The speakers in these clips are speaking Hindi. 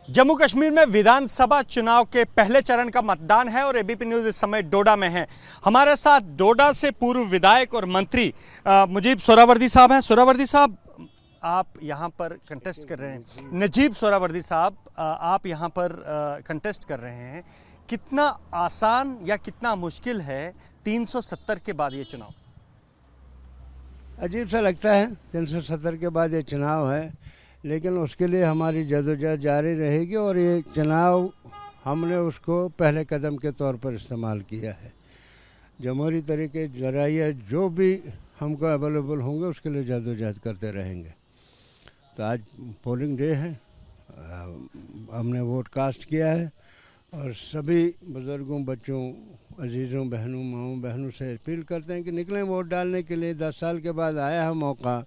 जम्मू कश्मीर में विधानसभा चुनाव के पहले चरण का मतदान है और एबीपी न्यूज़ इस समय डोडा में है। हमारे साथ डोडा से पूर्व विधायक और मंत्री मुजीब सोहरावर्दी साहब हैं। सोहरावर्दी साहब, आप यहाँ पर कंटेस्ट कर रहे हैं। नजीब सोहरावर्दी साहब, आप यहाँ पर कंटेस्ट कर रहे हैं। कितना आसान या कितना मुश्किल है 370 के बाद ये चुनाव? अजीब सा लगता है 370 के बाद ये चुनाव है, लेकिन उसके लिए हमारी जदोजहद जारी रहेगी और ये चुनाव हमने उसको पहले कदम के तौर पर इस्तेमाल किया है। जमहूरी तरीके जराये जो भी हमको अवेलेबल होंगे उसके लिए जदोजहद करते रहेंगे। तो आज पोलिंग डे है, हमने वोट कास्ट किया है और सभी बुज़ुर्गों, बच्चों, अजीज़ों, बहनों, माओं बहनों से अपील करते हैं कि निकलें वोट डालने के लिए। 10 साल के बाद आया है मौका,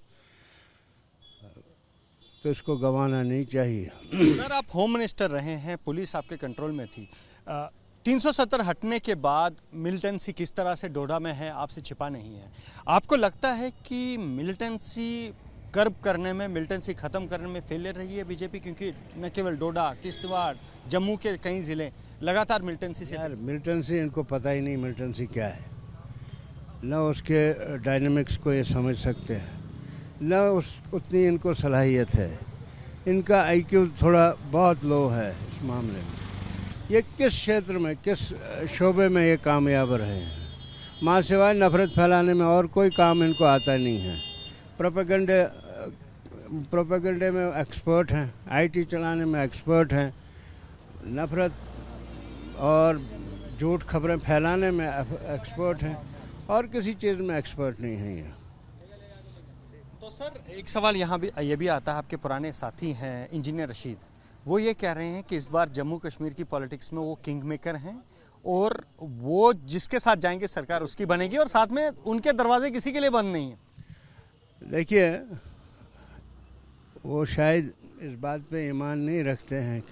तो इसको गंवाना नहीं चाहिए। सर, आप होम मिनिस्टर रहे हैं, पुलिस आपके कंट्रोल में थी। 370 हटने के बाद मिलिटेंसी किस तरह से डोडा में है आपसे छिपा नहीं है। आपको लगता है कि मिलिटेंसी कर्ब करने में, मिलिटेंसी ख़त्म करने में फेलियर रही है बीजेपी? क्योंकि न केवल डोडा, किश्तवाड़, जम्मू के कई ज़िले लगातार मिलिटेंसी से। यार मिलिटेंसी, इनको पता ही नहीं मिलिटेंसी क्या है, न उसके डायनेमिक्स को ये समझ सकते हैं, न उतनी इनको सलाहियत है। इनका आईक्यू थोड़ा बहुत लो है इस मामले में। ये किस क्षेत्र में, किस शोबे में ये कामयाब रहे हैं? माँ सिवाय नफ़रत फैलाने में और कोई काम इनको आता नहीं है। प्रोपेगेंडे में एक्सपर्ट हैं, आईटी चलाने में एक्सपर्ट हैं, नफ़रत और झूठ खबरें फैलाने में एक्सपर्ट हैं, और किसी चीज़ में एक्सपर्ट नहीं हैं ये। तो सर, एक सवाल यहाँ भी ये भी आता है, आपके पुराने साथी हैं इंजीनियर रशीद, वो ये कह रहे हैं कि इस बार जम्मू कश्मीर की पॉलिटिक्स में वो किंग मेकर हैं और वो जिसके साथ जाएंगे सरकार उसकी बनेगी और साथ में उनके दरवाजे किसी के लिए बंद नहीं है। देखिए, वो शायद इस बात पे ईमान नहीं रखते हैं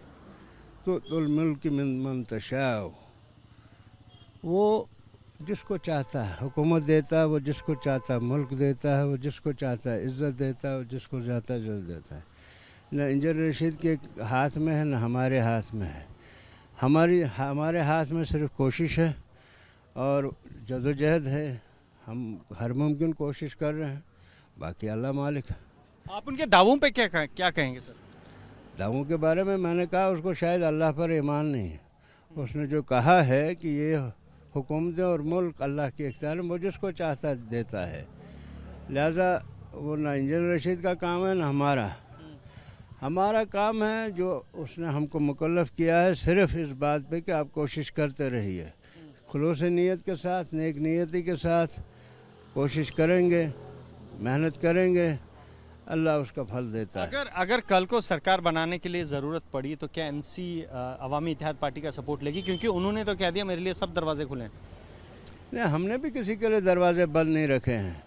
तो तुल मुल्क मिन मन तशाओ, वो जिसको चाहता है हुकूमत देता है, वो जिसको चाहता है मुल्क देता है, वो जिसको चाहता है इज़्ज़त देता है, वो जिसको चाहता है इज़्ज़त देता है। न इंजीनियर रशीद के हाथ में है, न हमारे हाथ में है। हमारे हाथ में सिर्फ कोशिश है और जदोजहद है। हम हर मुमकिन कोशिश कर रहे हैं, बाकी अल्लाह मालिक है। आप उनके दावों पे क्या कहेंगे सर? दावों के बारे में मैंने कहा, उसको शायद अल्लाह पर ईमान नहीं है। उसने जो कहा है कि ये हुकूमतें और मुल्क अल्लाह के इख्तियार में, वो जिसको चाहता देता है। लिहाजा वो ना इंजीनियर रशीद का काम है ना हमारा काम है। जो उसने हमको मुकल्लफ किया है सिर्फ इस बात पे कि आप कोशिश करते रहिए, खुलूस नीयत के साथ, नेक नीयती के साथ कोशिश करेंगे, मेहनत करेंगे, अल्लाह उसका फल देता है। अगर कल को सरकार बनाने के लिए ज़रूरत पड़ी तो क्या एनसी अवामी इत्तेहाद पार्टी का सपोर्ट लेगी? क्योंकि उन्होंने तो कह दिया मेरे लिए सब दरवाजे खुले हैं। नहीं, हमने भी किसी के लिए दरवाजे बंद नहीं रखे हैं।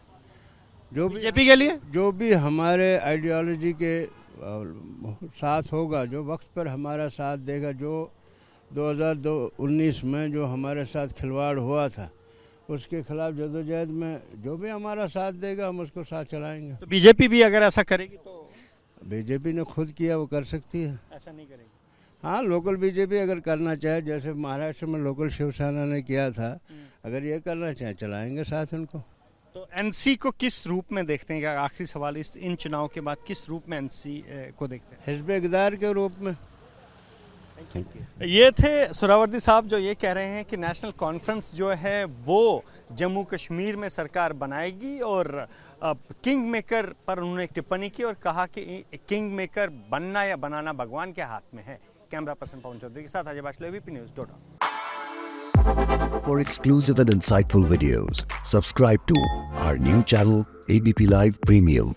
जो भी बीजेपी के लिए, जो भी हमारे आइडियोलॉजी के साथ होगा, जो वक्त पर हमारा साथ देगा, जो 2019 में जो हमारे साथ खिलवाड़ हुआ था उसके खिलाफ जदोजहद में जो भी हमारा साथ देगा हम उसको साथ चलाएंगे। तो बीजेपी भी अगर ऐसा करेगी तो? बीजेपी ने खुद किया, वो कर सकती है। ऐसा नहीं करेगी? हाँ, लोकल बीजेपी अगर करना चाहे, जैसे महाराष्ट्र में लोकल शिवसेना ने किया था, अगर ये करना चाहे चलाएंगे साथ उनको। तो एनसी को किस रूप में देखते हैं? आखिरी सवाल, इन चुनाव के बाद किस रूप में एनसी को देखते हैं? हिज़्ब इक़्तिदार के रूप में। ये थे सोहरावर्दी साहब जो ये कह रहे हैं कि नेशनल कॉन्फ्रेंस जो है वो जम्मू कश्मीर में सरकार बनाएगी और किंग मेकर पर उन्होंने एक टिप्पणी की और कहा कि किंग मेकर बनना या बनाना भगवान के हाथ में है। कैमरा पर्सन पवन चौधरी के साथ Ajay Bashlo, ABP News Doda. For exclusive and insightful videos, subscribe to our new channel ABP Live Premium.